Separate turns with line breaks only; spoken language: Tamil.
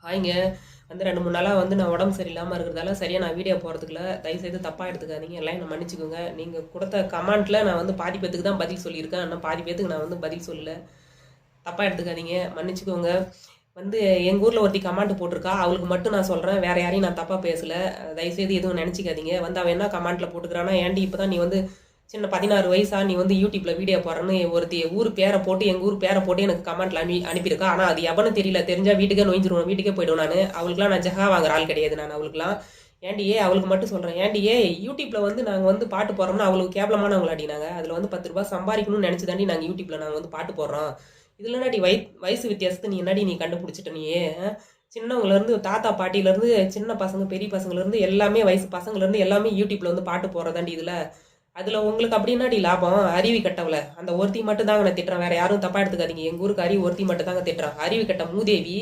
ஹாய்ங்க. வந்து 2, 3 நாளா வந்து நான் உடம்பு சரியில்லாம இருக்கிறதால, சரியா நான் வீடியோ போடுறதுக்கு இல்ல. தயவுசெய்து தப்பா எடுத்துக்காதீங்க. எல்லாம் என்ன மன்னிச்சுக்கோங்க. நீங்க குடுத்த கமெண்ட்ல நான் வந்து பாதி பேத்துக்கு தான் பதில் சொல்லியிருக்கேன். ஆனா பாதி பேத்துக்கு நான் வந்து பதில் சொல்லல. தப்பா எடுத்துக்காதீங்க. மன்னிச்சுக்கோங்க. வந்து எங்க ஊர்ல ஒருத்தி கமெண்ட் போட்டிருக்கா. அவளுக்கு மட்டும் நான் சொல்றேன். வேற யாரையும் நான் தப்பா பேசல. தயவுசெய்து எதுவும் நெனச்சுக்காதீங்க. வந்து அவ என்ன கமெண்ட்ல போட்டுக்கிறான்னா, "ஏன்டி இப்பதான் நீ வந்து சின்ன 16 வயசா நீ வந்து யூடியூப்ல வீடியோ போடுறன்னு ஒருத்தி ஊர் பேரை போட்டு எங்க ஊர் பேரை போட்டு எனக்கு கமெண்ட்ல அனுப்பியிருக்கா. ஆனா அது எவனு தெரியல. தெரிஞ்சா வீட்டுக்கே நொய்ஞ்சிருவோம். வீட்டுக்கே போயிடுவேன் நானு. அவளுக்குலாம் நான் ஜெகா வாங்குற ஆள் கிடையாது நான் அவளுக்குலாம். ஏன்டி அவளுக்கு மட்டும் சொல்றேன். ஏன்டி யூடியூப்ல வந்து நாங்க வந்து பாட்டு போடுறோம்னா அவளுக்கு கேவலமானவங்களாடி நாங்க. அதுல வந்து 10 ரூபாய் சம்பாதிக்கணும்னு நினைச்சுதாண்டி நாங்க யூடியூப்ல நாங்க வந்து பாட்டு போடுறோம். இதுல என்னடி வயசு வித்தியாசத்தை நீ என்னடி நீ கண்டுபிடிச்சிட்ட நீ? சின்னவங்கள இருந்து தாத்தா பாட்டில இருந்து சின்ன பசங்க பெரிய பசங்கல இருந்து எல்லாமே வயசு பசங்கல இருந்து எல்லாமே யூடியூப்ல வந்து பாட்டு போடுறதாண்டி இதுல. அதுல உங்களுக்கு அப்படின்னாடி லாபம்? அருவி கட்டவல அந்த ஒருத்தி மட்டும் தாங்க நான் திட்டுறேன். வேற யாரும் தப்பா எடுத்துக்காதீங்க. எங்க ஊருக்கு அருவி ஒருத்தி மட்டும் தாங்க திட்டுறான். அருவி கட்ட மூதேவி.